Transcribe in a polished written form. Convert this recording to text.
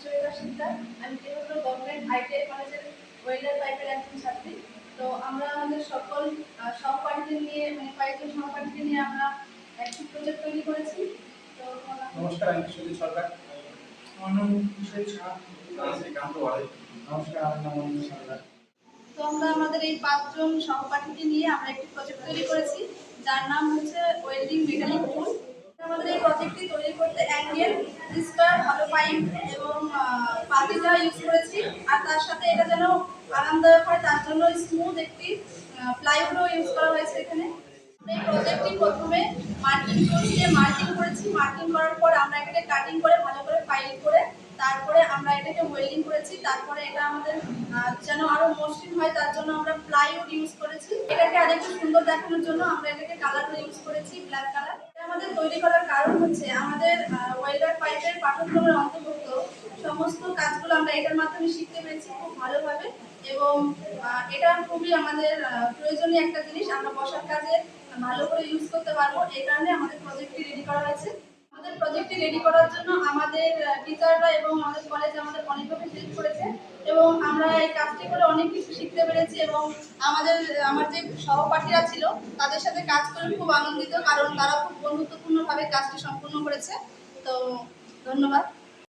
সুচরিতা শিকদার। আমি কেবল government ITI কলেজের welder পাইপের একজন ছাত্রী। তো আমরা আমাদের সকল সহপাঠীদের নিয়ে কয়েকজন সহপাঠীকে নিয়ে আমরা একটি প্রজেক্ট তৈরি করেছি। তো নমস্কার, আমি সুজিত সরকার। আমার নাম কিশোর শাহ। নমস্কার, আমার নাম অনিল সরকার। তো আমরা আমাদের এই 5 জন সহপাঠীকে নিয়ে আমরা একটি প্রজেক্ট তৈরি করেছি, যার নাম হচ্ছে ওয়েল্ডিং মেটালিক টুল। আমাদের এই প্রজেক্টটি তৈরি করতে অ্যাঙ্গেল, স্কয়ার, হলো পাইপ এবং পাতিলা ইউজ করেছি। আর তার সাথে এটা যেন আরামদায়ক হয় তার জন্য স্মুথ একটি প্লাইউডও ইউজ করা হয়েছে এখানে। এই প্রজেক্টটি প্রথমে মার্কিং টুল দিয়ে মার্কিং করেছি। মার্কিং করার পর আমরা এটাকে কাটিং করে ভালো করে ফাইল করে তারপরে আমরা এটাকে ওয়েল্ডিং করেছি। তারপরে এটা আমাদের যেন আরো মসৃণ হয় তার জন্য আমরা প্লাইউড ইউজ করেছি। এটাকে আরেকটু সুন্দর দেখানোর জন্য আমরা এটাকে কালারও ইউজ করেছি, ব্ল্যাক কালার। এটা আমাদের তৈরি করার কারণ হচ্ছে আমাদের ওয়েল্ডার পাইপের পাঠ্যক্রমের অন্তর্ভুক্ত সমস্ত কাজগুলো আমরা এটার মাধ্যমে শিখতে পেরেছি খুব ভালোভাবে। এবং এটা খুবই আমাদের প্রয়োজনীয় একটা জিনিস, আমরা বসার কাজে ভালো করে ইউজ করতে পারবো। এই কারণে আমাদের প্রজেক্টটি রেডি করা হয়েছে। আমাদের প্রজেক্টটি রেডি করার জন্য আমাদের টিচাররা এবং আমাদের কলেজে আমাদের অনেকভাবে হেল্প করেছে এবং আমরা এই কাজটি করে অনেক কিছু শিখতে পেরেছি। এবং আমার যে সহপাঠীরা ছিল তাদের সাথে কাজ করে খুব আনন্দিত, কারণ তারা খুব বন্ধুত্বপূর্ণভাবে কাজটি সম্পূর্ণ করেছে। তো ধন্যবাদ।